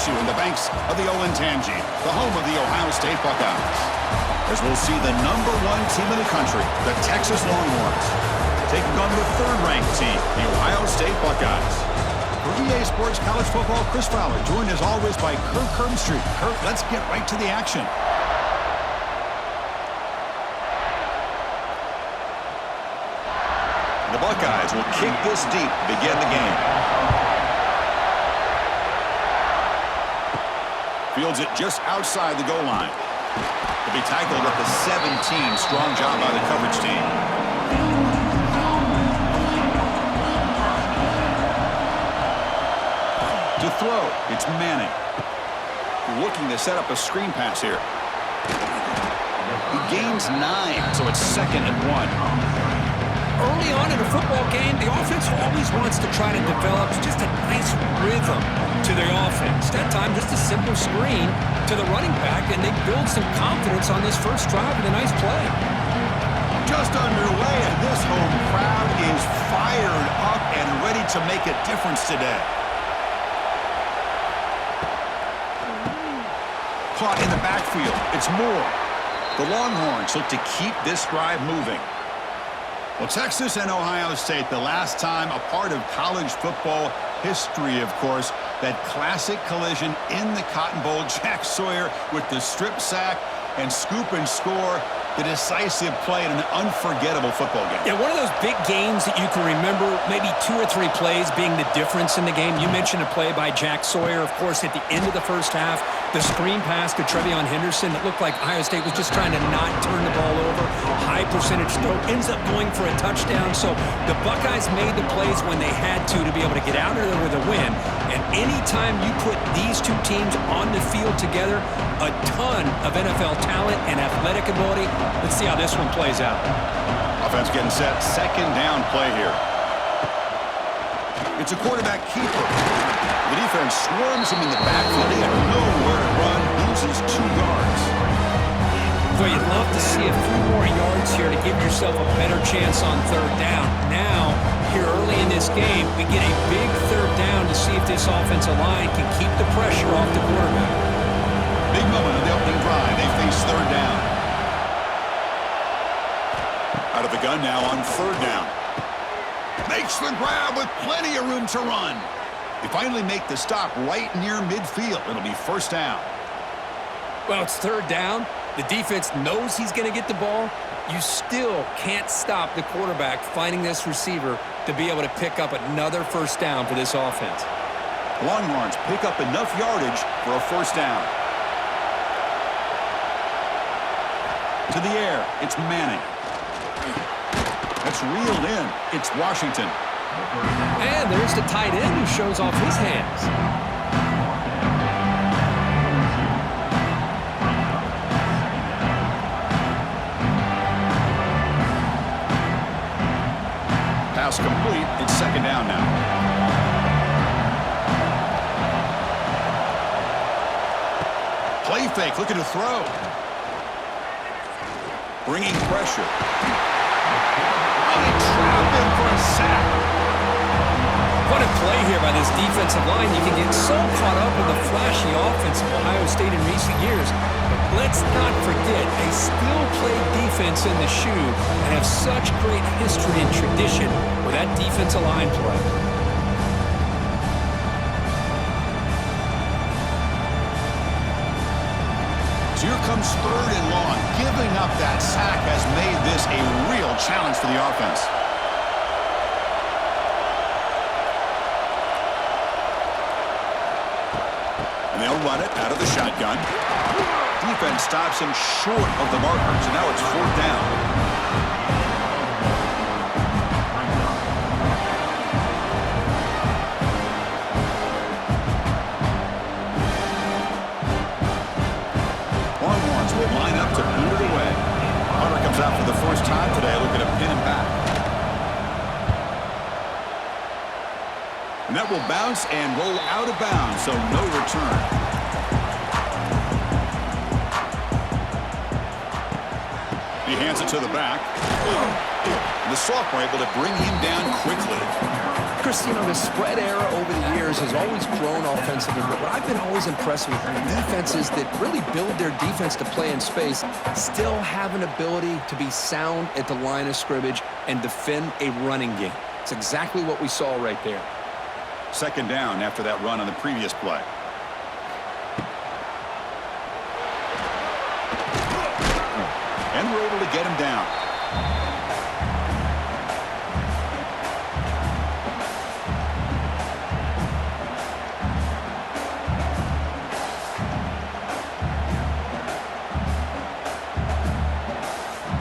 horseshoe in the banks of the Olentangy, the home of the Ohio State Buckeyes. As we'll see the #1 team in the country, the Texas Longhorns, taking on the third-ranked team, the Ohio State Buckeyes. For EA Sports College Football, Chris Fowler, joined as always by Kirk Herbstreit. Kirk, let's get right to the action. The Buckeyes will kick this deep to begin the game. Fields it just outside the goal line. To be tackled at the 17. Strong job by the coverage team. To throw, it's Manning. Looking to set up a screen pass here. He gains 9, so it's 2nd and 1. Early on in a football game, the offense always wants to try to develop just a nice rhythm to their offense. That time, just a simple screen to the running back, and they build some confidence on this first drive with a nice play. Just underway, and this home crowd is fired up and ready to make a difference today. Caught in the backfield. It's Moore. The Longhorns look to keep this drive moving. Well, Texas and Ohio State, the last time a part of college football history, of course, that classic collision in the Cotton Bowl. Jack Sawyer with the strip sack and scoop and score. The decisive play in an unforgettable football game. Yeah, one of those big games that you can remember, maybe 2 or 3 plays being the difference in the game. You mentioned a play by Jack Sawyer, of course, at the end of the first half. The screen pass to Trevion Henderson that looked like Ohio State was just trying to not turn the ball over. High percentage throw, ends up going for a touchdown. So the Buckeyes made the plays when they had to be able to get out of there with a win. And anytime you put these two teams on the field together, a ton of NFL talent and athletic ability. Let's see how this one plays out. Offense getting set. 2nd down play here. It's a quarterback keeper. The defense swarms him in the backfield. He had nowhere to run. Loses 2 yards. So you'd love to see a few more yards here to give yourself a better chance on 3rd down. Now, here early in this game, we get a big 3rd down to see if this offensive line can keep the pressure off the quarterback. Big moment of the opening drive. They face 3rd down. Out of the gun now on 3rd down. Makes the grab with plenty of room to run. They finally make the stop right near midfield. It'll be 1st down. Well, it's 3rd down. The defense knows he's going to get the ball. You still can't stop the quarterback finding this receiver to be able to pick up another 1st down for this offense. Longhorns pick up enough yardage for a 1st down. To the air, it's Manning. That's reeled in. It's Washington. And there's the tight end who shows off his hands. Pass complete. It's 2nd down now. Play fake. Looking to throw. Bringing pressure. They trap him for a sack. What a play here by this defensive line. You can get so caught up in the flashy offense of Ohio State in recent years. But let's not forget, they still play defense in the shoe and have such great history and tradition with that defensive line play. So here comes 3rd and long. Giving up that sack has made this a real challenge for the offense. And they'll run it out of the shotgun. Defense stops him short of the markers, and now it's 4th down. Longhorns will line up to boot it away. Hunter comes out for the first time today, looking to pin him back. And that will bounce and roll out of bounds, so no return. He hands it to the back. And the sophomore able to bring him down quickly. Chris, you know, the spread era over the years has always grown offensively, but what I've been always impressed with defenses that really build their defense to play in space still have an ability to be sound at the line of scrimmage and defend a running game. It's exactly what we saw right there. Second down after that run on the previous play. And we're able to get him down.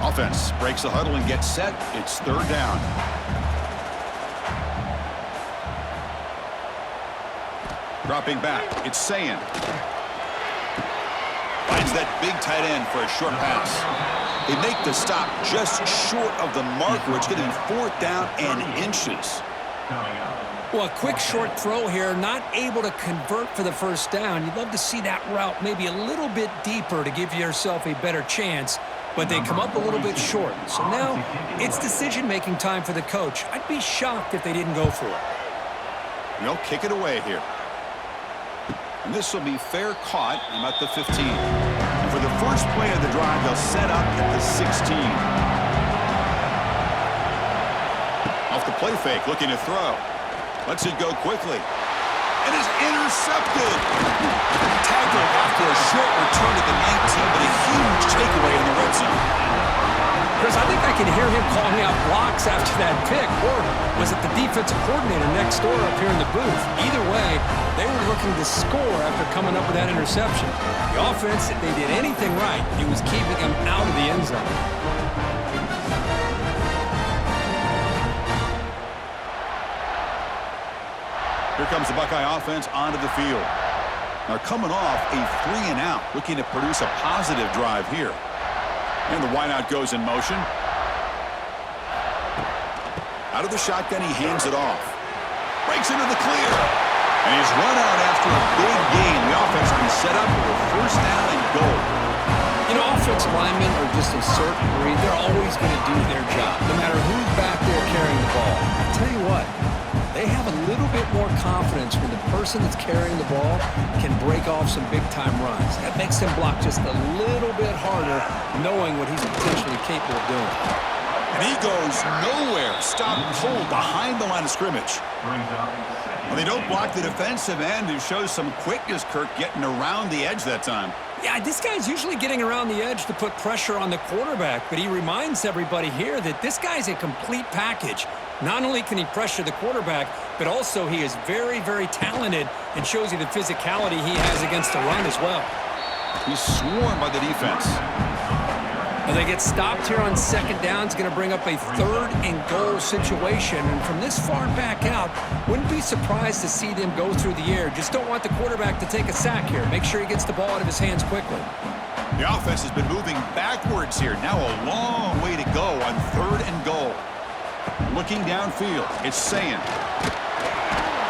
Offense breaks the huddle and gets set. It's third down. Dropping back, it's Sayin. Finds that big tight end for a short pass. They make the stop just short of the marker. It's going to be fourth down and inches. Well, a quick short throw here, not able to convert for the first down. You'd love to see that route maybe a little bit deeper to give yourself a better chance, but they come up a little bit short. So now it's decision-making time for the coach. I'd be shocked if they didn't go for it. They'll kick it away here. And this will be fair caught at the 15. And for the first play of the drive, they'll set up at the 16. Off the play fake, looking to throw. Lets it go quickly. And is intercepted. Tackled after a short return to the 19, but a huge takeaway in the red zone. Chris, I think I can hear him calling out blocks after that pick. Or was it the defensive coordinator next door up here in the booth? Either way, they were looking to score after coming up with that interception. The offense, if they did anything right, it was keeping them out of the end zone. Here comes the Buckeye offense onto the field. They're coming off a 3-and-out, looking to produce a positive drive here. And the wideout goes in motion. Out of the shotgun, he hands it off. Breaks into the clear. And he's run out after a big gain. The offense will be set up for a first down and goal. You know, offensive linemen are just a certain breed. They're always going to do their job, no matter who's back there carrying the ball. I'll tell you what, they have a little bit more confidence when the person that's carrying the ball can break off some big-time runs. That makes him block just a little bit harder, knowing what he's potentially capable of doing. And he goes nowhere. Stopped cold behind the line of scrimmage. Well, they don't block the defensive end, who shows some quickness, Kirk, getting around the edge that time. Yeah, this guy's usually getting around the edge to put pressure on the quarterback, but he reminds everybody here that this guy's a complete package. Not only can he pressure the quarterback, but also he is very, very talented and shows you the physicality he has against the run as well. He's swarmed by the defense. Well, they get stopped here on second down. It's going to bring up a third-and-goal situation. And from this far back out, wouldn't be surprised to see them go through the air. Just don't want the quarterback to take a sack here. Make sure he gets the ball out of his hands quickly. The offense has been moving backwards here. Now a long way to go on third and goal. Looking downfield, it's Sayin.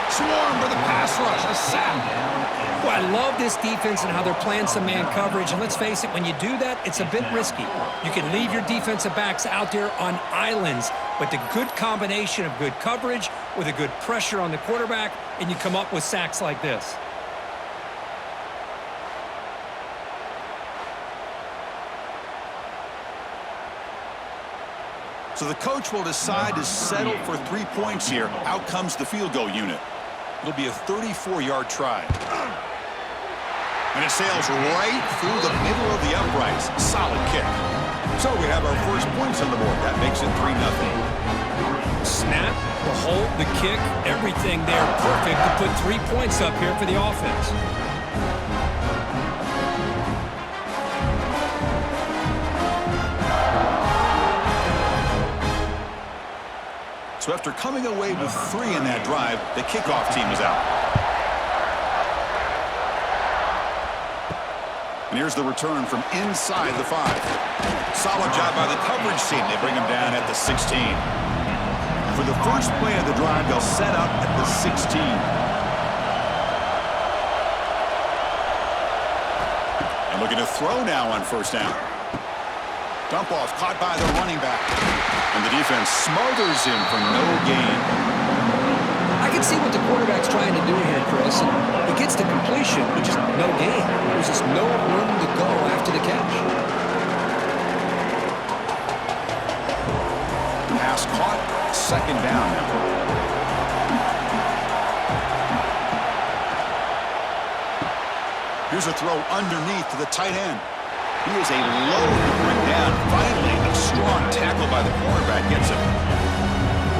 Swarmed with a pass rush, a sack. Well, I love this defense and how they're playing some man coverage. And let's face it, when you do that, it's a bit risky. You can leave your defensive backs out there on islands, but the good combination of good coverage with a good pressure on the quarterback, and you come up with sacks like this. So the coach will decide to settle for 3 points here. Out comes the field goal unit. It'll be a 34-yard try. And it sails right through the middle of the uprights. Solid kick. So we have our first points on the board. That makes it 3-0. Snap, the hold, the kick, everything there perfect to put 3 points up here for the offense. So after coming away with 3 in that drive, the kickoff team is out. And here's the return from inside the 5. Solid job by the coverage team. They bring him down at the 16. For the first play of the drive, they'll set up at the 16. And looking to throw now on first down. Dump off caught by the running back. And the defense smothers him for no gain. can see what the quarterback's trying to do here, Chris. And he gets the completion, but just no gain. There's just no room to go after the catch. Pass caught. Second down now. Here's a throw underneath to the tight end. He is a load to bring down. Finally, a strong tackle by the cornerback gets him.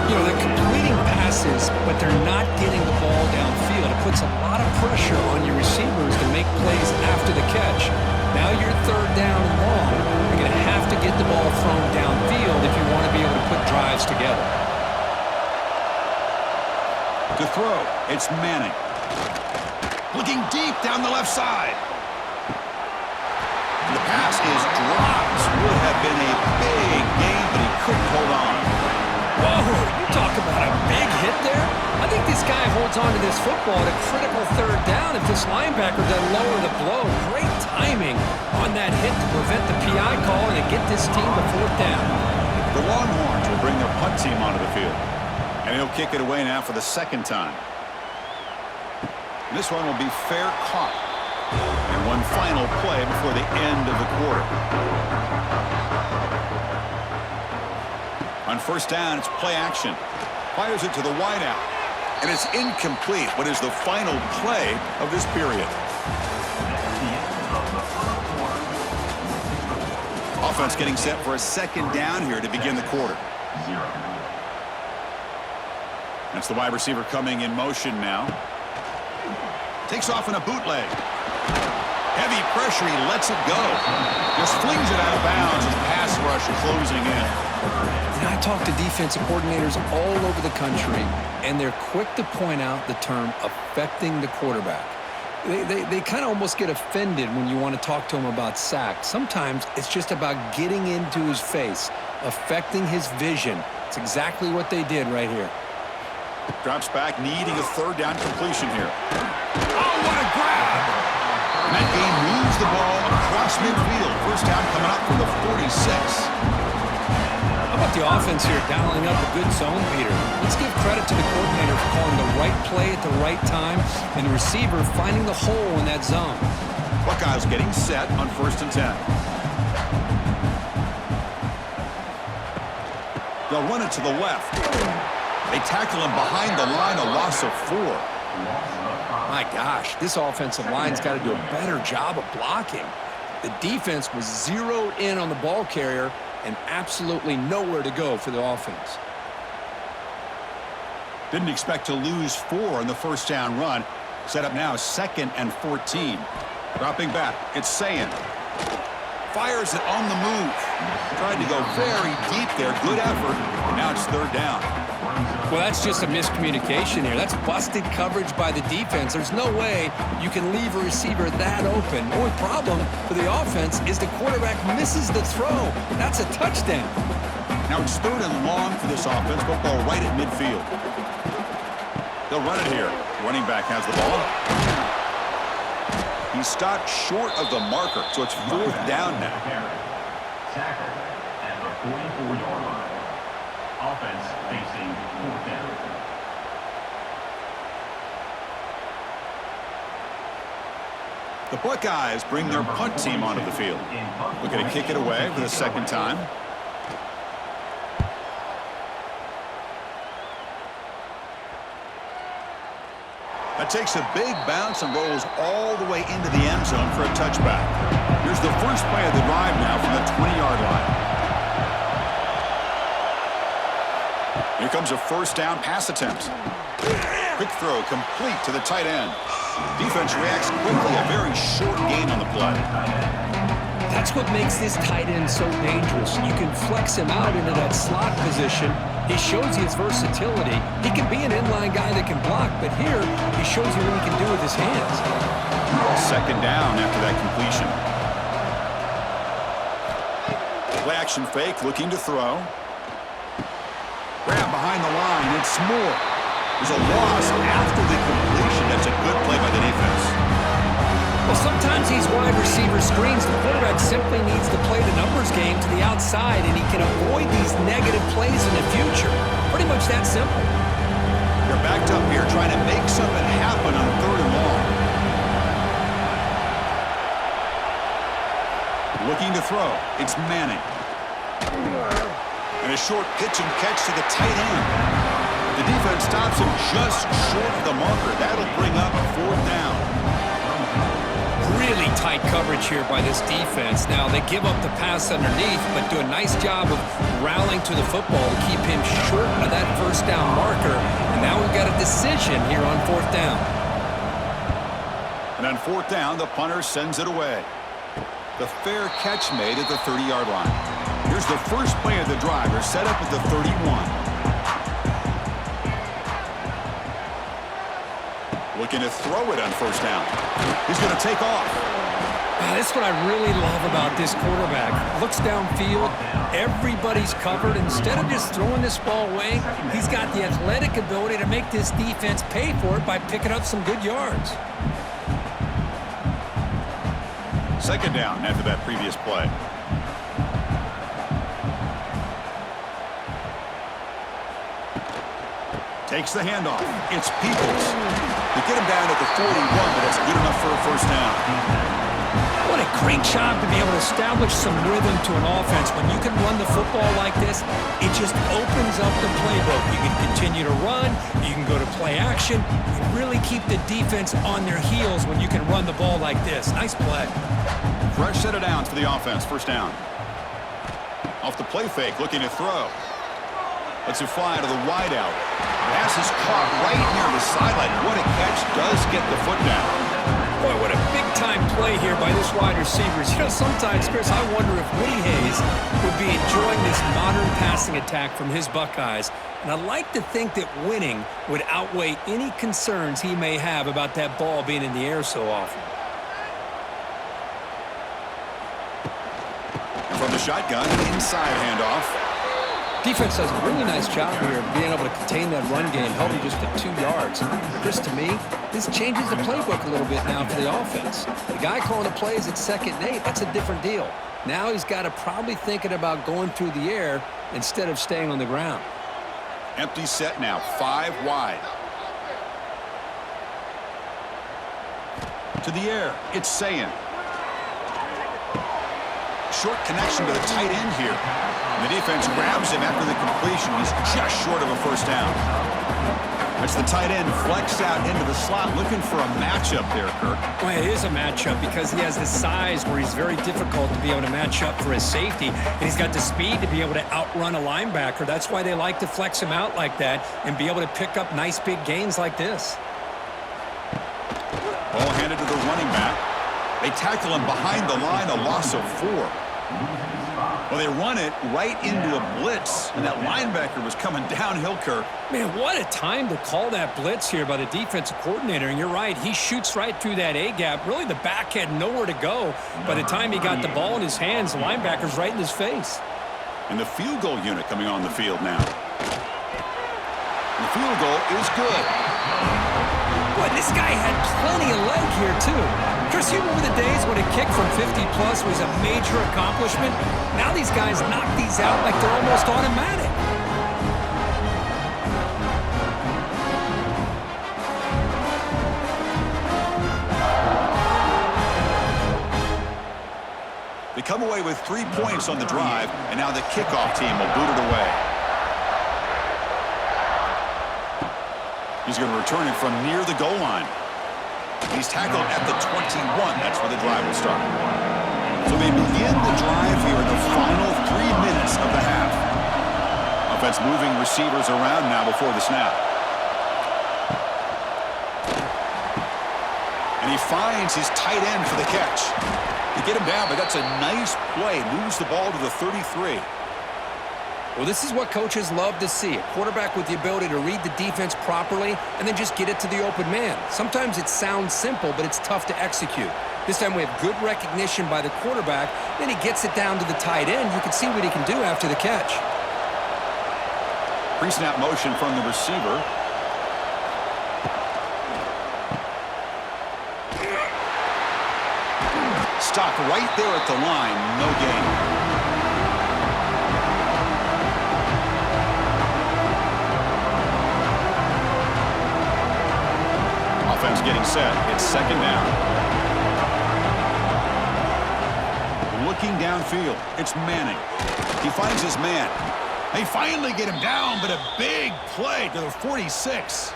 You know, they're completing passes, but they're not getting the ball downfield. It puts a lot of pressure on your receivers to make plays after the catch. Now you're third down and long. You're going to have to get the ball thrown downfield if you want to be able to put drives together. To throw, it's Manning. Looking deep down the left side. The pass is dropped. Would have been a big gain, but he couldn't hold on. Whoa, you talk about a big hit there. I think this guy holds on to this football at a critical third down if this linebacker doesn't lower the blow. Great timing on that hit to prevent the PI call and to get this team to fourth down. The Longhorns will bring their punt team onto the field. And he'll kick it away now for the second time. This one will be fair caught. And one final play before the end of the quarter. On first down, it's play action. Fires it to the wideout. And it's incomplete. What is the final play of this period? Offense getting set for a second down here to begin the quarter. That's the wide receiver coming in motion now. Takes off in a bootleg. Heavy pressure, he lets it go. Just flings it out of bounds as pass rush closing in. And I talk to defensive coordinators all over the country, and they're quick to point out the term affecting the quarterback. They kind of almost get offended when you want to talk to them about sacks. Sometimes it's just about getting into his face, affecting his vision. It's exactly what they did right here. Drops back, needing a third down completion here. Oh, what a grab! And that game moves the ball across midfield. First down coming up from the 46. How about the offense here dialing up a good zone beater? Let's give credit to the coordinator for calling the right play at the right time and the receiver finding the hole in that zone. Buckeyes getting set on 1st and 10. They'll run it to the left. They tackle him behind the line, a loss of 4. My gosh, this offensive line's got to do a better job of blocking. The defense was zeroed in on the ball carrier and absolutely nowhere to go for the offense. Didn't expect to lose 4 on the first down run. Set up now 2nd and 14. Dropping back, it's Sayin. Fires it on the move. Tried to go very deep there. Good effort. And now it's third down. Well, that's just a miscommunication here. That's busted coverage by the defense. There's no way you can leave a receiver that open. The only problem for the offense is the quarterback misses the throw. That's a touchdown. Now it's third and long for this offense. Football right at midfield. They'll run it here. Running back has the ball. He stopped short of the marker, so it's fourth down now. Tackle at the 44-yard line. Offense facing fourth down. The Buckeyes bring their punt team onto the field. Looking to kick it away for the second time. That takes a big bounce and rolls all the way into the end zone for a touchback. Here's the first play of the drive now from the 20-yard line. Here comes a first down pass attempt. Quick throw complete to the tight end. Defense reacts quickly, a very short gain on the play. That's what makes this tight end so dangerous. You can flex him out into that slot position. He shows you his versatility. He can be an inline guy that can block, but here he shows you what he can do with his hands. Second down after that completion. Play action fake, looking to throw. Grab behind the line, it's Moore. There's a loss after the completion. That's a good play by the defense. Well, sometimes these wide receiver screens, the quarterback simply needs to play the numbers game to the outside, and he can avoid these negative plays in the future. Pretty much that simple. They're backed up here trying to make something happen on 3rd and long. Looking to throw. It's Manning. And a short pitch and catch to the tight end. The defense stops him just short of the marker. That'll bring up 4th down. Really tight coverage here by this defense. Now, they give up the pass underneath, but do a nice job of rallying to the football to keep him short of that 1st down marker. And now we've got a decision here on 4th down. And on 4th down, the punter sends it away. The fair catch made at the 30-yard line. Here's the first play of the drive. They're set up at the 31. Looking to throw it on 1st down. He's going to take off. That's what I really love about this quarterback. Looks downfield. Everybody's covered. Instead of just throwing this ball away, he's got the athletic ability to make this defense pay for it by picking up some good yards. 2nd down after that previous play. Takes the handoff. It's Peoples. They get him down at the 41, but it's good enough for a 1st down. What a great job to be able to establish some rhythm to an offense. When you can run the football like this, it just opens up the playbook. You can continue to run. You can go to play action. You really keep the defense on their heels when you can run the ball like this. Nice play. Fresh set of downs for the offense. 1st down. Off the play fake, looking to throw. Lets it fly to the wideout. Pass is caught right near the sideline. What a catch. Does get the foot down. Boy, what a big-time play here by this wide receiver. You know, sometimes, Chris, I wonder if Woody Hayes would be enjoying this modern passing attack from his Buckeyes. And I like to think that winning would outweigh any concerns he may have about that ball being in the air so often. And from the shotgun, inside handoff. Defense does a really nice job here of being able to contain that run game, held him just to 2 yards. Chris, to me, this changes the playbook a little bit now for the offense. The guy calling the plays at 2nd and 8, that's a different deal. Now he's got to probably thinking about going through the air instead of staying on the ground. Empty set now, 5 wide. To the air, it's Sayin. Short connection to the tight end here. And the defense grabs him after the completion. He's just short of a 1st down. As the tight end flex out into the slot, looking for a matchup there, Kirk. Well, it is a matchup because he has the size where he's very difficult to be able to match up for his safety. And he's got the speed to be able to outrun a linebacker. That's why they like to flex him out like that and be able to pick up nice big gains like this. Ball handed to the running back. They tackle him behind the line, a loss of 4. Well, they run it right into a blitz, and that linebacker was coming downhill, Kirk. Man, what a time to call that blitz here by the defensive coordinator. And you're right, he shoots right through that A-gap. Really, the back had nowhere to go. By the time he got the ball in his hands, the linebacker's right in his face. And the field goal unit coming on the field now. And the field goal is good. Boy, this guy had plenty of leg here, too. Chris, you remember the days when a kick from 50-plus was a major accomplishment? Now these guys knock these out like they're almost automatic. They come away with 3 points on the drive, and now the kickoff team will boot it away. He's going to return it from near the goal line. He's tackled at the 21. That's where the drive will start. So they begin the drive here in the final 3 minutes of the half. Offense moving receivers around now before the snap. And he finds his tight end for the catch. They get him down, but that's a nice play. Moves the ball to the 33. Well, this is what coaches love to see. A quarterback with the ability to read the defense properly and then just get it to the open man. Sometimes it sounds simple, but it's tough to execute. This time we have good recognition by the quarterback. Then he gets it down to the tight end. You can see what he can do after the catch. Pre-snap motion from the receiver. Stock right there at the line. No gain. offense getting set. It's second down. Looking downfield, it's Manning. He finds his man. They finally get him down, but a big play to the 46.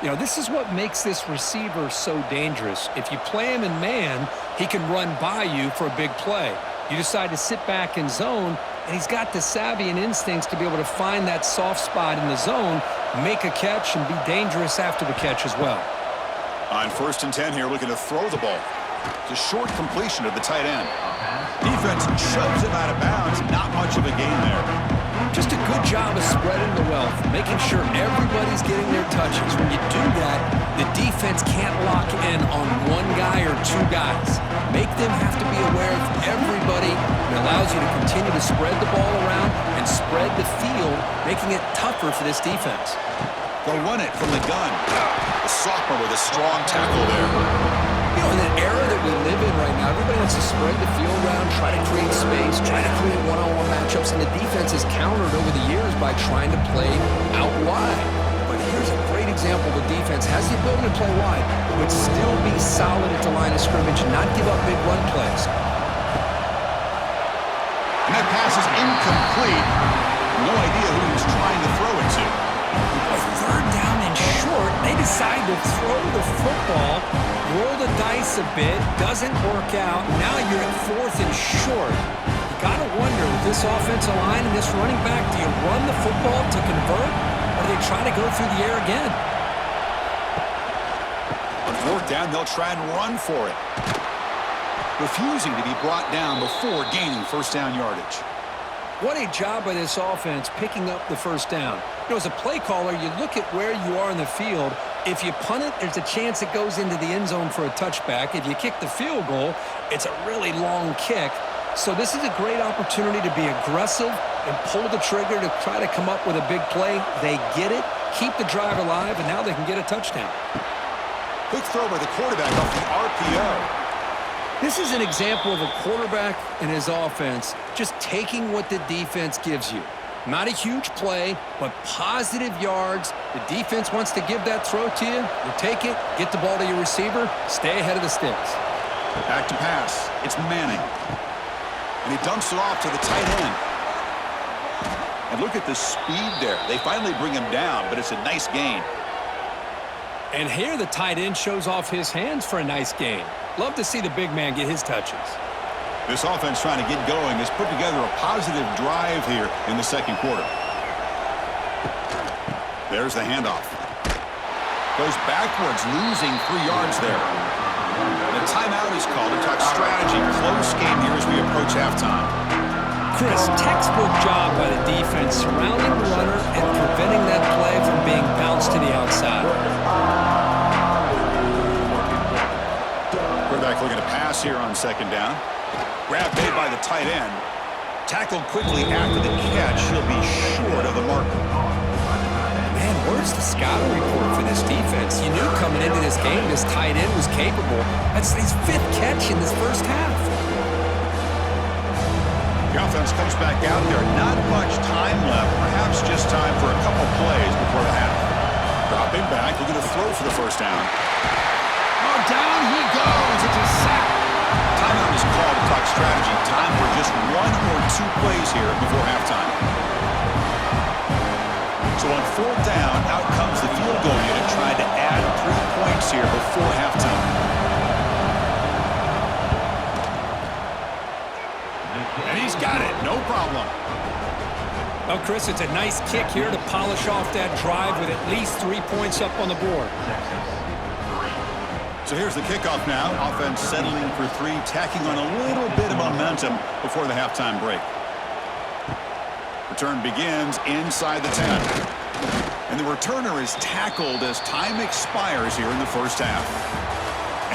You know, this is what makes this receiver so dangerous. If you play him in man, he can run by you for a big play. You decide to sit back in zone, and he's got the savvy and instincts to be able to find that soft spot in the zone, make a catch, and be dangerous after the catch as well. On 1st and 10 here, looking to throw the ball. It's a short completion of the tight end. Defense shoves him out of bounds. Not much of a gain there. Just a good job of spreading the wealth, making sure everybody's getting their touches. When you do that, the defense can't lock in on one guy or two guys. Make them have to be aware of everybody. It allows you to continue to spread the ball around and spread the field, making it tougher for this defense. They'll run it from the gun. The sophomore with a strong tackle there. You know, in an era that we live in right now, everybody wants to spread the field around, try to create space, try to create one-on-one matchups, and the defense has countered over the years by trying to play out wide. But here's a great example. The defense has the ability to play wide, but still be solid at the line of scrimmage and not give up big run plays. And that pass is incomplete. No idea who he was trying to throw it to. Third down and short, they decide to throw the football, roll the dice a bit, doesn't work out. Now you're at 4th and short. You got to wonder, with this offensive line and this running back, do you run the football to convert, or do they try to go through the air again? On 4th down, they'll try and run for it. Refusing to be brought down before gaining first down yardage. What a job by this offense picking up the first down. You know, as a play caller, you look at where you are in the field. If you punt it, there's a chance it goes into the end zone for a touchback. If you kick the field goal, it's a really long kick. So this is a great opportunity to be aggressive and pull the trigger to try to come up with a big play. They get it, keep the drive alive, and now they can get a touchdown. Quick throw by the quarterback off the RPO. This is an example of a quarterback and his offense just taking what the defense gives you. Not a huge play, but positive yards. The defense wants to give that throw to you. You take it, get the ball to your receiver, stay ahead of the sticks. Back to pass. It's Manning. And he dumps it off to the tight end. And look at the speed there. They finally bring him down, but it's a nice gain. And here the tight end shows off his hands for a nice gain. Love to see the big man get his touches. This offense trying to get going has put together a positive drive here in the second quarter. There's the handoff. Goes backwards, losing 3 yards there. The timeout is called to talk strategy. Close game here as we approach halftime. Chris, textbook job by the defense surrounding the runner and preventing that play from being bounced to the outside. Quarterback looking to pass here on second down. Grab made by the tight end. Tackled quickly after the catch. He'll be short of the marker. Man, where's the scouting report for this defense? You knew coming into this game this tight end was capable. That's his 5th catch in this first half. The offense comes back out there. Not much time left. Perhaps just time for a couple plays before the half. Dropping back, looking to throw for the first down. Oh, down he goes. It's a sack. Timeout is called to talk strategy. Time for just 1 or 2 plays here before halftime. So on 4th down, out comes the field goal unit trying to add 3 points here before halftime. And he's got it. No problem. Well, Chris, it's a nice kick here to polish off that drive with at least 3 points up on the board. So here's the kickoff now. Offense settling for 3, tacking on a little bit of momentum before the halftime break. Return begins inside the 10. And the returner is tackled as time expires here in the first half.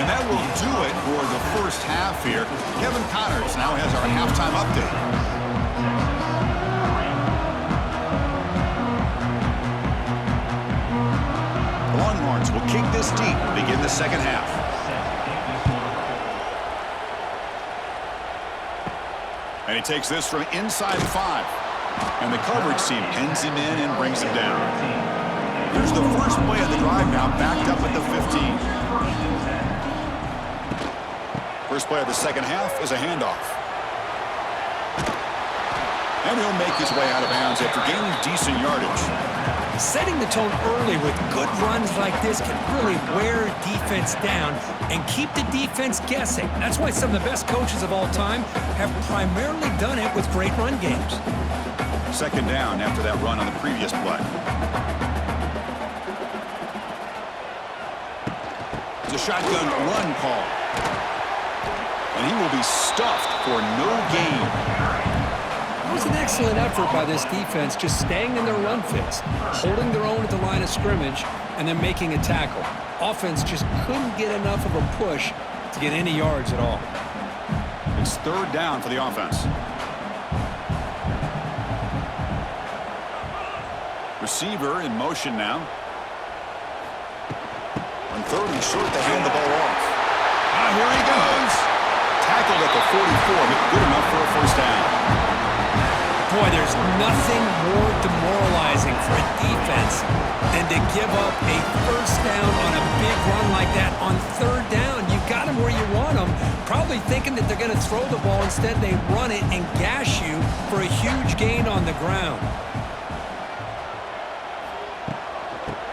And that will do it for the first half here. Kevin Connors now has our halftime update. The Longhorns will kick this deep to begin the second half. And he takes this from inside the 5. And the coverage team pins him in and brings him down. Here's the first play of the drive now, backed up at the 15. First play of the second half is a handoff. And he'll make his way out of bounds after gaining decent yardage. Setting the tone early with good runs like this can really wear defense down and keep the defense guessing. That's why some of the best coaches of all time have primarily done it with great run games. Second down after that run on the previous play. It's a shotgun run call. And he will be stuffed for no gain. It was an excellent effort by this defense, just staying in their run fits, holding their own at the line of scrimmage, and then making a tackle. Offense just couldn't get enough of a push to get any yards at all. It's third down for the offense. Receiver in motion now. On third and short, they hand the ball off. Here he goes. Tackled at the 44, but good enough for a first down. Boy, there's nothing more demoralizing for a defense than to give up a first down on a big run like that on third down. You've got them where you want them, probably thinking that they're going to throw the ball. Instead, they run it and gash you for a huge gain on the ground.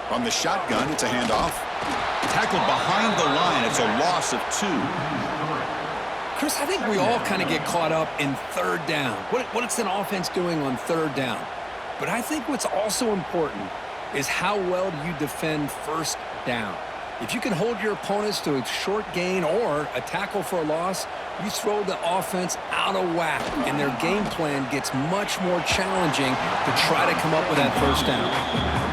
From the shotgun, it's a handoff. Tackled behind the line. It's a loss of 2. Chris, I think we all kind of get caught up in third down. What's an offense doing on third down? But I think what's also important is how well do you defend first down. If you can hold your opponents to a short gain or a tackle for a loss, you throw the offense out of whack, and their game plan gets much more challenging to try to come up with that first down.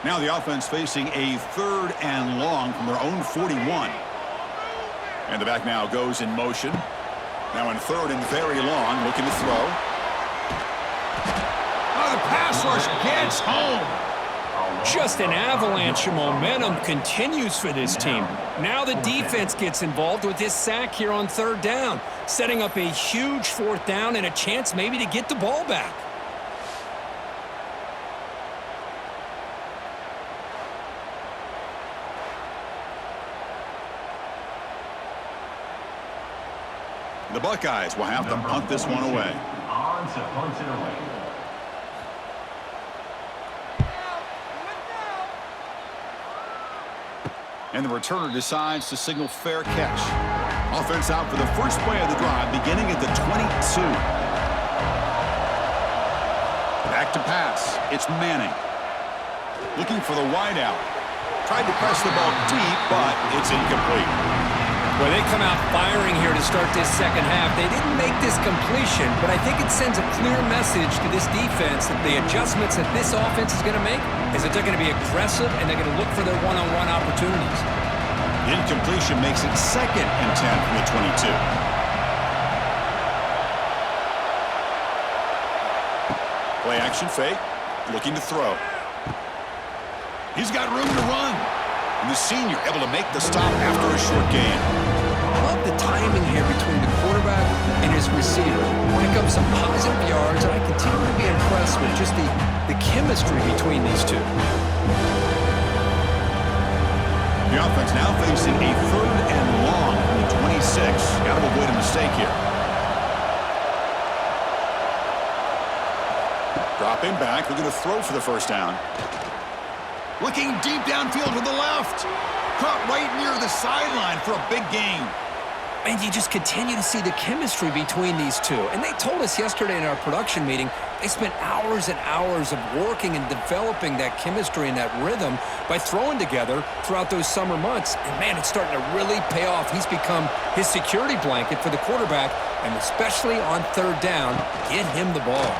Now the offense facing a third and long from their own 41. And the back now goes in motion. Now in third and very long, looking to throw. Oh, the pass rush gets home. Just an avalanche of momentum continues for this team. Now the defense gets involved with this sack here on third down, setting up a huge fourth down and a chance maybe to get the ball back. The Buckeyes will have to punt this one away. On to punt it away. And the returner decides to signal fair catch. Offense out for the first play of the drive, beginning at the 22. Back to pass. It's Manning. Looking for the wideout. Tried to press the ball deep, but it's incomplete. Well, they come out firing here to start this second half. They didn't make this completion, but I think it sends a clear message to this defense that the adjustments that this offense is going to make is that they're going to be aggressive and they're going to look for their one-on-one opportunities. Incompletion makes it 2nd and 10 from the 22. Play action fake, looking to throw. He's got room to run. And the senior able to make the stop after a short gain. I love the timing here between the quarterback and his receiver. Pick up some positive yards, and I continue to be impressed with just the chemistry between these two. The offense now facing a third and long from the 26. Got to avoid a mistake here. Dropping back, looking to throw for the first down. Looking deep downfield with the left. Caught right near the sideline for a big gain. And you just continue to see the chemistry between these two. And they told us yesterday in our production meeting, they spent hours and hours of working and developing that chemistry and that rhythm by throwing together throughout those summer months. And, man, it's starting to really pay off. He's become his security blanket for the quarterback, and especially on third down, get him the ball.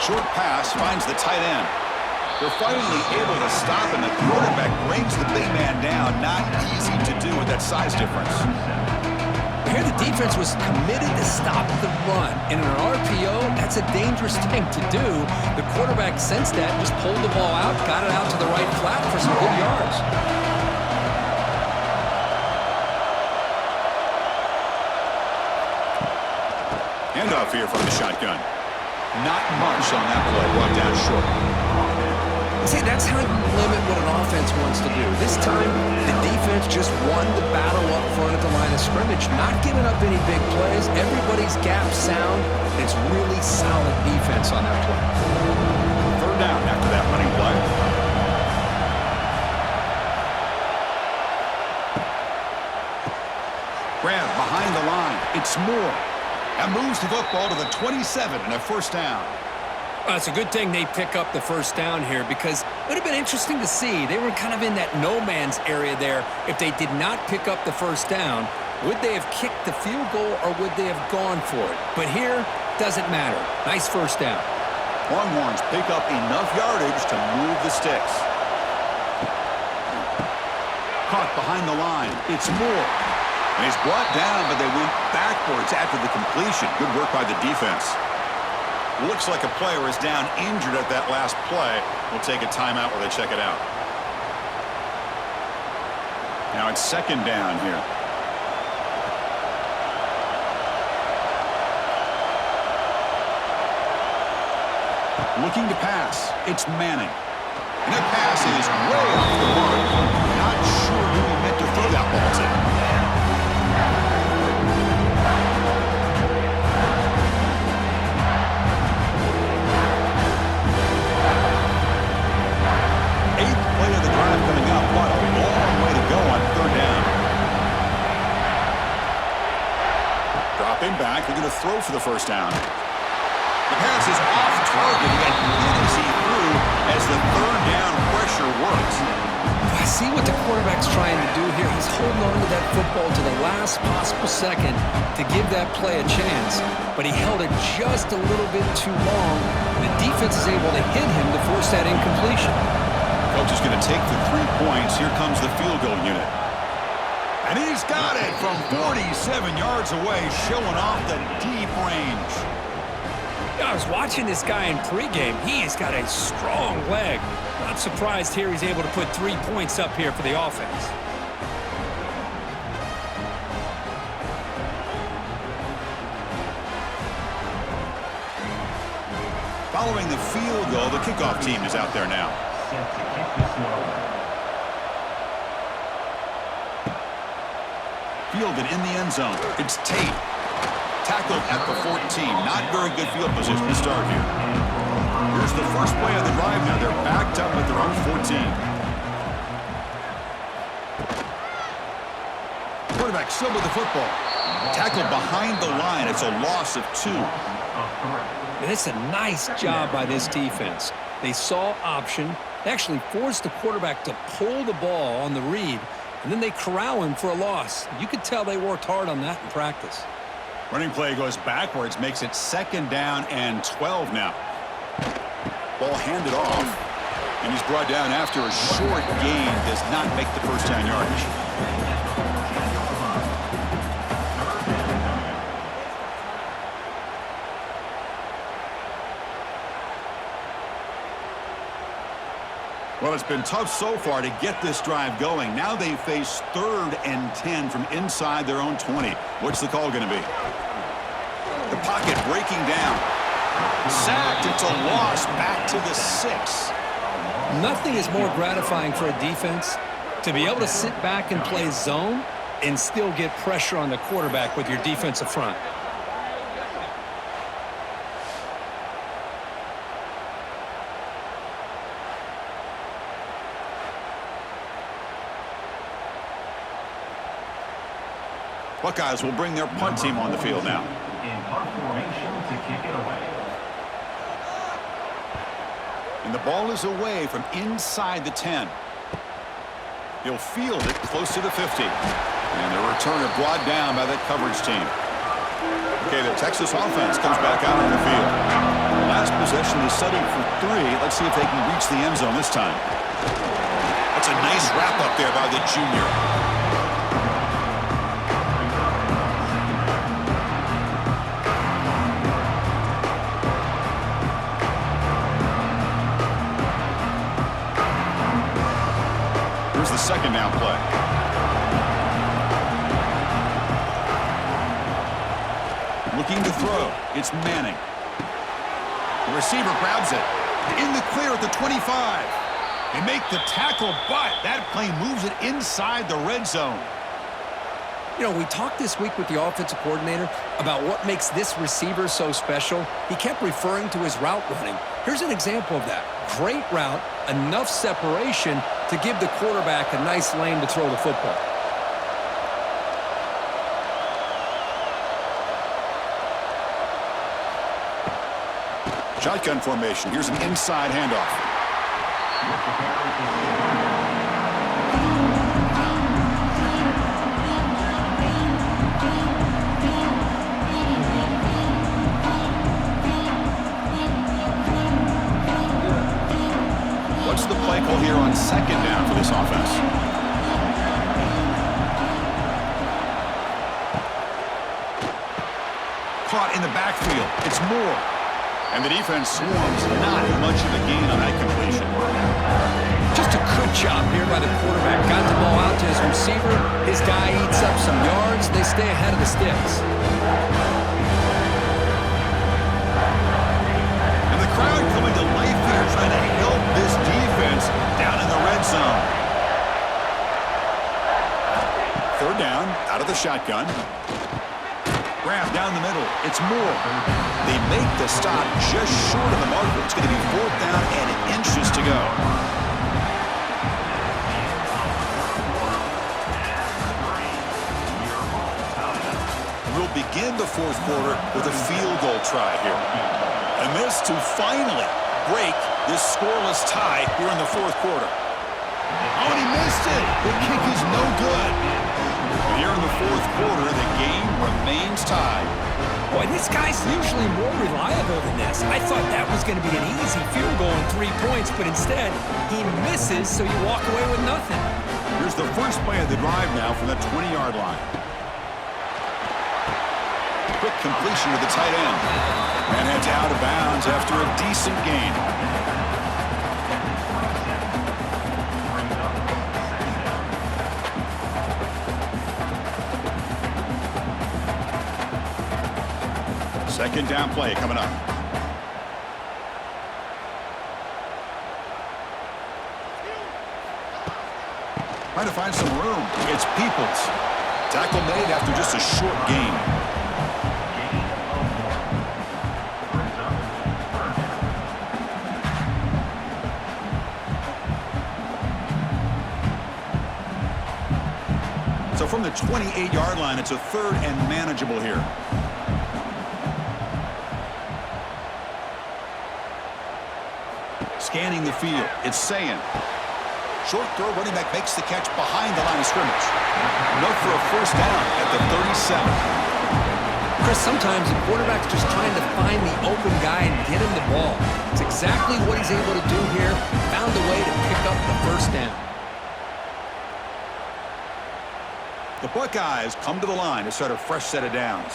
Short pass finds the tight end. They're finally able to stop, and the quarterback brings the big man down. Not easy to do with that size difference. Here the defense was committed to stop the run. And in an RPO, that's a dangerous thing to do. The quarterback sensed that, just pulled the ball out, got it out to the right flat for some good yards. Handoff here from the shotgun. Not much on that play, brought down short. See, that's how you limit what an offense wants to do. This time, the defense just won the battle up front at the line of scrimmage, not giving up any big plays. Everybody's gap sound. It's really solid defense on that play. Third down after that running play. Grab behind the line. It's Moore. That moves the football to the 27 and a first down. Well, it's a good thing they pick up the first down here because it would have been interesting to see. They were kind of in that no-man's area there. If they did not pick up the first down, would they have kicked the field goal or would they have gone for it? But here, doesn't matter. Nice first down. Longhorns pick up enough yardage to move the sticks. Caught behind the line. It's Moore. And he's brought down, but they went backwards after the completion. Good work by the defense. Looks like a player is down injured at that last play. We'll take a timeout while they check it out. Now it's second down here. Looking to pass. It's Manning. And that pass is way off the mark. Not sure who he meant to throw that ball to. Coming up, what a long way to go on third down. Dropping back, they're going to throw for the first down. The pass is off target, and neither he threw as the third down pressure works. I see what the quarterback's trying to do here. He's holding on to that football to the last possible second to give that play a chance, but he held it just a little bit too long. The defense is able to hit him to force that incompletion. Coach is going to take the 3 points. Here comes the field goal unit. And he's got it from 47 yards away, showing off the deep range. I was watching this guy in pregame. He has got a strong leg. Not surprised here he's able to put 3 points up here for the offense. Following the field goal, the kickoff team is out there now. Set to kick this one. Fielded in the end zone. It's Tate. Tackled at the 14. Not very good field position to start here. Here's the first play of the drive now. They're backed up at their own 14. Quarterback still with the football. Tackled behind the line. It's a loss of 2. And it's a nice job by this defense. They saw option. They actually forced the quarterback to pull the ball on the read, and then they corral him for a loss. You could tell they worked hard on that in practice. Running play goes backwards, makes it second down and 12 now. Ball handed off, and he's brought down after a short gain. Does not make the first down yardage. Well, it's been tough so far to get this drive going. Now they face 3rd and 10 from inside their own 20. What's the call going to be? The pocket breaking down. Sacked. It's a loss back to the 6. Nothing is more gratifying for a defense to be able to sit back and play zone and still get pressure on the quarterback with your defensive front. Buckeyes will bring their punt team on the field now. In punt formation to kick it away. And the ball is away from inside the 10. He'll field it close to the 50. And the returner brought down by that coverage team. Okay, the Texas offense comes back out on the field. The last possession is settled for 3. Let's see if they can reach the end zone this time. That's a nice wrap up there by the junior. Here's the second down play. Looking to throw. It's Manning. The receiver grabs it. In the clear at the 25. They make the tackle, but that play moves it inside the red zone. You know, we talked this week with the offensive coordinator about what makes this receiver so special. He kept referring to his route running. Here's an example of that. Great route, enough separation to give the quarterback a nice lane to throw the football. Shotgun formation. Here's an inside handoff. What's the play call here on second down for this offense? Caught in the backfield. It's Moore. And the defense swarms. Not much of a gain on that completion. Just a good job here by the quarterback. Got the ball out to his receiver. His guy eats up some yards. They stay ahead of the sticks. And the crowd coming to life here, trying to help this defense down in the red zone. Third down, out of the shotgun. Grab down the middle. It's Moore. They make the stop just short of the marker. It's going to be fourth down and inches to go. We'll begin the fourth quarter with a field goal try here. And this to finally break this scoreless tie here in the fourth quarter. Oh, and he missed it. The kick is no good. Here in the fourth quarter, the game remains tied. Boy, this guy's usually more reliable than this. I thought that was going to be an easy field goal and 3 points, but instead, he misses, so you walk away with nothing. Here's the first play of the drive now from the 20-yard line. Quick completion to the tight end. And heads out of bounds after a decent gain. Second down play coming up. Trying to find some room. It's Peoples. Tackle made after just a short gain. So from the 28-yard line, it's a third and manageable here. Scanning the field. It's Sayan. Short throw, running back makes the catch behind the line of scrimmage. Enough for a first down at the 37. Chris, sometimes the quarterback's just trying to find the open guy and get him the ball. It's exactly what he's able to do here. Found a way to pick up the first down. The Buckeyes come to the line to start a fresh set of downs.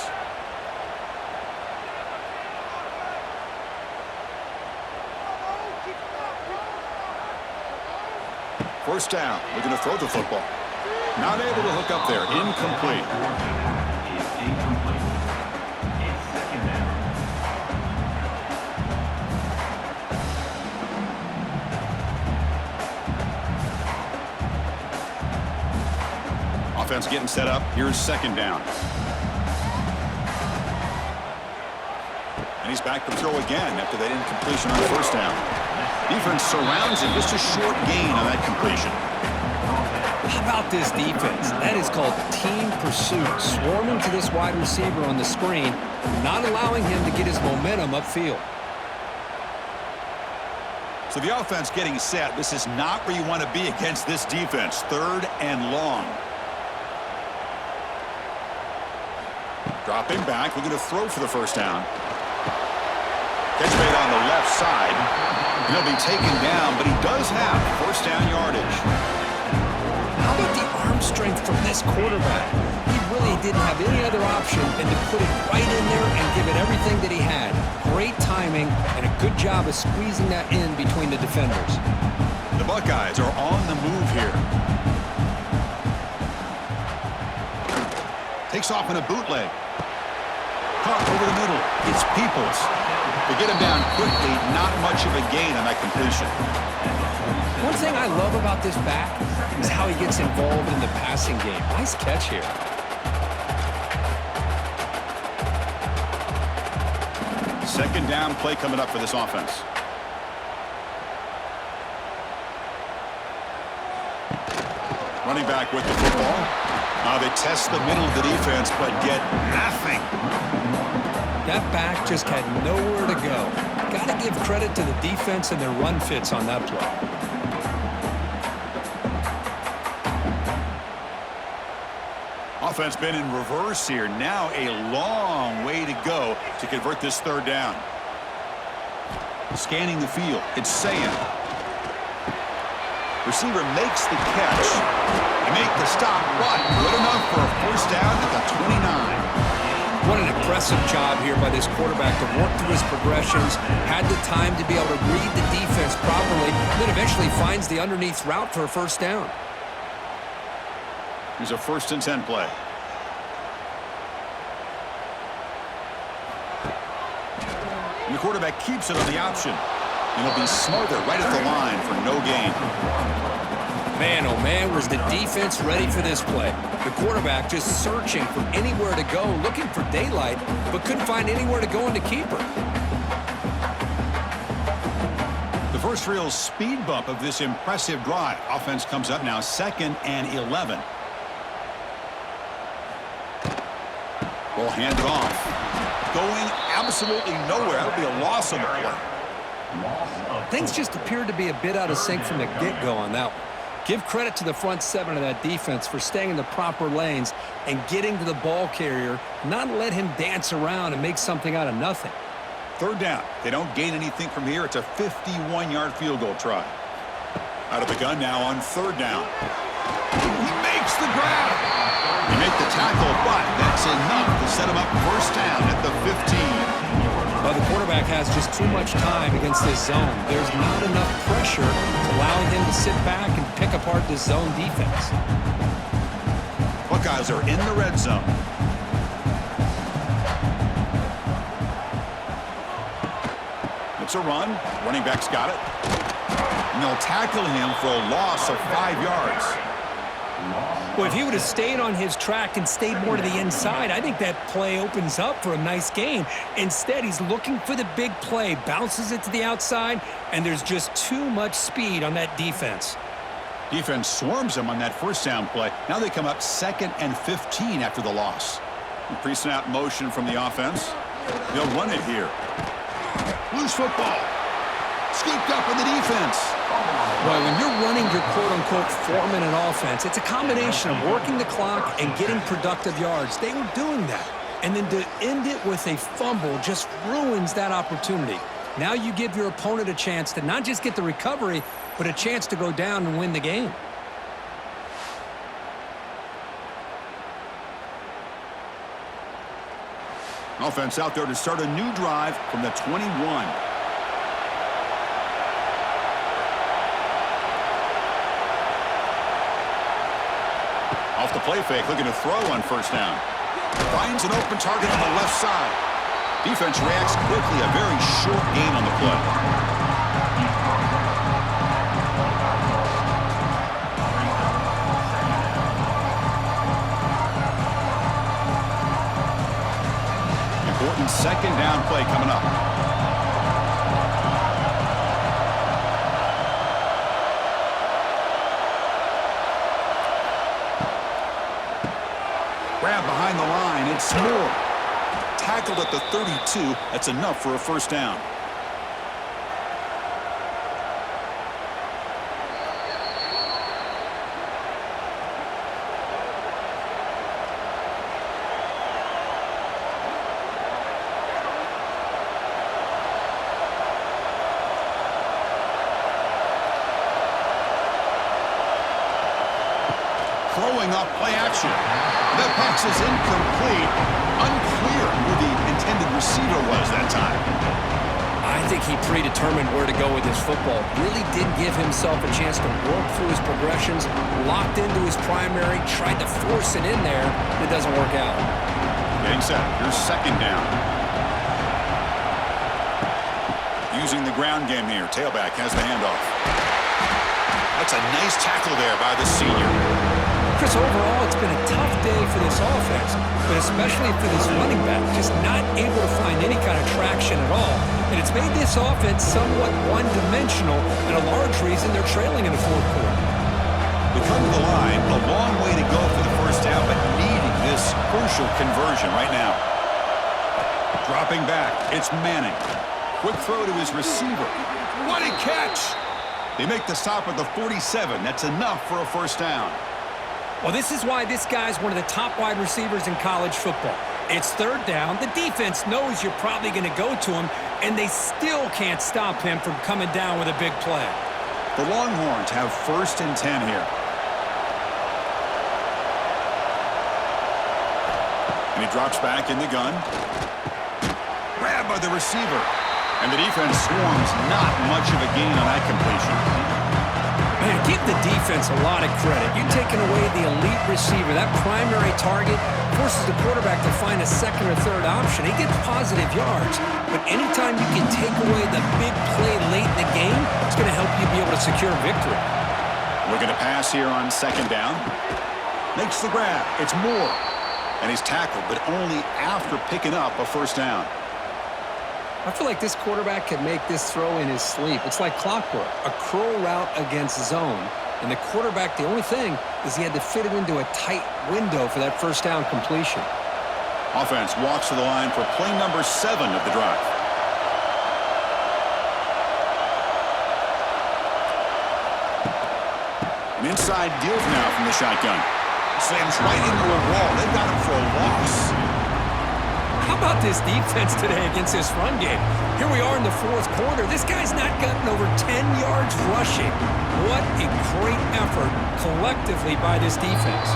First down, looking to throw the football. Not able to hook up there, incomplete. Offense getting set up. Here's second down. And he's back to throw again after that incompletion on the first down. Defense surrounds him. Just a short gain on that completion. How about this defense? That is called team pursuit. Swarming to this wide receiver on the screen, not allowing him to get his momentum upfield. So the offense getting set. This is not where you want to be against this defense. Third and long. Dropping back, looking to throw for the first down. Catch made on the left side. He'll be taken down, but he does have first down yardage. How about the arm strength from this quarterback? He really didn't have any other option than to put it right in there and give it everything that he had. Great timing and a good job of squeezing that in between the defenders. The Buckeyes are on the move here. Takes off in a bootleg. Caught over the middle. It's Peoples. They get him down quickly. Not much of a gain on that completion. One thing I love about this back is how he gets involved in the passing game. Nice catch here. Second down play coming up for this offense. Running back with the football. Now they test the middle of the defense, but get nothing. That back just had nowhere to go. Got to give credit to the defense and their run fits on that play. Offense been in reverse here. Now a long way to go to convert this third down. Scanning the field. It's Sam. Receiver makes the catch. They make the stop, but good enough for a first down at the 29. What an impressive job here by this quarterback to work through his progressions, had the time to be able to read the defense properly, and then eventually finds the underneath route for a first down. Here's a 1st and 10 play. And the quarterback keeps it on the option. And he'll be smothered right at the line for no gain. Man, oh man, was the defense ready for this play. The quarterback just searching for anywhere to go, looking for daylight, but couldn't find anywhere to go in the keeper. The first real speed bump of this impressive drive. Offense comes up now 2nd and 11. We'll hand it off. Going absolutely nowhere. That'll be a loss on the play. Things just appeared to be a bit out of sync from the get-go on that one. Give credit to the front 7 of that defense for staying in the proper lanes and getting to the ball carrier, not let him dance around and make something out of nothing. Third down. They don't gain anything from here. It's a 51-yard field goal try. Out of the gun now on 3rd down. He makes the grab. They make the tackle, but that's enough to set him up first down at the 15. Well, the quarterback has just too much time against this zone. There's not enough pressure allowing him to sit back and pick apart this zone defense. Buckeyes are in the red zone. It's a run. Running back's got it. And they'll tackle him for a loss of 5 yards. Well, if he would have stayed on his track and stayed more to the inside, I think that play opens up for a nice gain. Instead, he's looking for the big play, bounces it to the outside, and there's just too much speed on that defense. Defense swarms him on that first down play. Now they come up 2nd and 15 after the loss. Pre-snap motion from the offense. They'll run it here. Loose football. Scooped up in the defense. Well, when you're running your quote-unquote 4-minute offense, it's a combination of working the clock and getting productive yards. They were doing that. And then to end it with a fumble just ruins that opportunity. Now you give your opponent a chance to not just get the recovery, but a chance to go down and win the game. Offense out there to start a new drive from the 21. Off the play fake, looking to throw on first down. Finds an open target on the left side. Defense reacts quickly, a very short gain on the play. Important 2nd down play coming up. Grab behind the line. It's Moore. Tackled at the 32. That's enough for a first down. Throwing off play action. That pass is incomplete. Unclear who the intended receiver was that time. I think he predetermined where to go with his football. Really did give himself a chance to work through his progressions, locked into his primary, tried to force it in there. It doesn't work out. Getting set. Here's second down. Using the ground game here. Tailback has the handoff. That's a nice tackle there by the senior. Chris, overall, it's been a tough day for this offense, but especially for this running back, just not able to find any kind of traction at all. And it's made this offense somewhat one-dimensional, and a large reason they're trailing in the fourth quarter. We come to the line, a long way to go for the first down, but needing this crucial conversion right now. Dropping back, it's Manning. Quick throw to his receiver. What a catch! They make the stop at the 47. That's enough for a first down. Well, this is why this guy's one of the top wide receivers in college football. It's third down. The defense knows you're probably going to go to him, and they still can't stop him from coming down with a big play. The Longhorns have 1st and 10 here. And he drops back in the gun. Grabbed by the receiver. And the defense swarms. Not much of a gain on that completion. Man, give the defense a lot of credit. You're taking away the elite receiver. That primary target forces the quarterback to find a second or third option. He gets positive yards. But anytime you can take away the big play late in the game, it's going to help you be able to secure victory. Looking to pass here on second down. Makes the grab. It's Moore. And he's tackled, but only after picking up a first down. I feel like this quarterback could make this throw in his sleep. It's like clockwork, a curl route against zone. And the quarterback, the only thing is he had to fit it into a tight window for that first down completion. Offense walks to the line for play number 7 of the drive. An inside deals now from the shotgun. Slams right into a wall. They've got him for a loss. How about this defense today against this run game? Here we are in the fourth quarter. This guy's not gotten over 10 yards rushing. What a great effort collectively by this defense.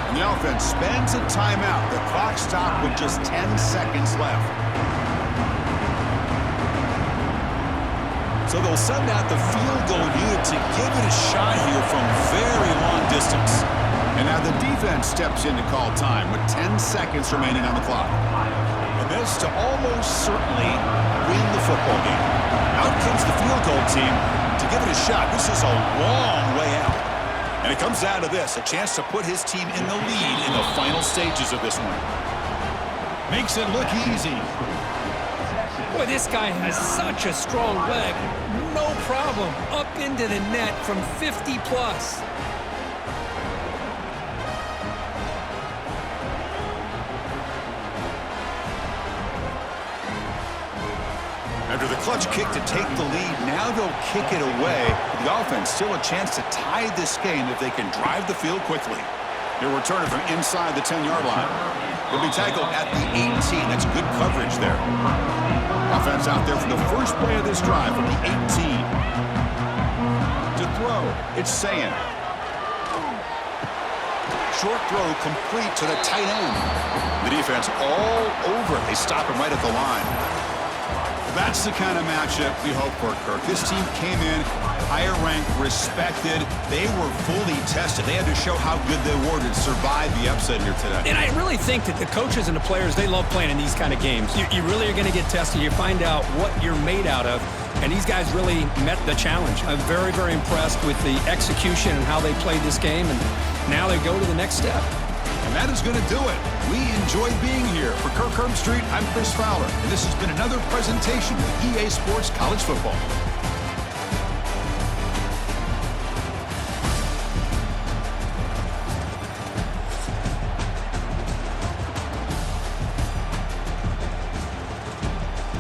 And the offense spends a timeout. The clock stopped with just 10 seconds left. So they'll send out the field goal unit to give it a shot here from very long distance. And now the defense steps in to call time with 10 seconds remaining on the clock. And this to almost certainly win the football game. Out comes the field goal team to give it a shot. This is a long way out. And it comes down to this, a chance to put his team in the lead in the final stages of this one. Makes it look easy. Boy, this guy has such a strong leg. No problem. Up into the net from 50 plus. After the clutch kick to take the lead, now they'll kick it away. The offense still a chance to tie this game if they can drive the field quickly. They'll return it from inside the 10-yard line. They'll be tackled at the 18. That's good coverage there. Offense out there for the first play of this drive from the 18. To throw, it's Sayin. Short throw complete to the tight end. The defense all over it. They stop him right at the line. That's the kind of matchup we hope for, Kirk. This team came in higher ranked, respected. They were fully tested. They had to show how good they were to survive the upset here today. And I really think that the coaches and the players, they love playing in these kind of games. You really are going to get tested. You find out what you're made out of. And these guys really met the challenge. I'm very, very impressed with the execution and how they played this game. And now they go to the next step. And that is going to do it. We enjoyed being here. For Kirk Herbstreit, I'm Chris Fowler, and this has been another presentation of EA Sports College Football.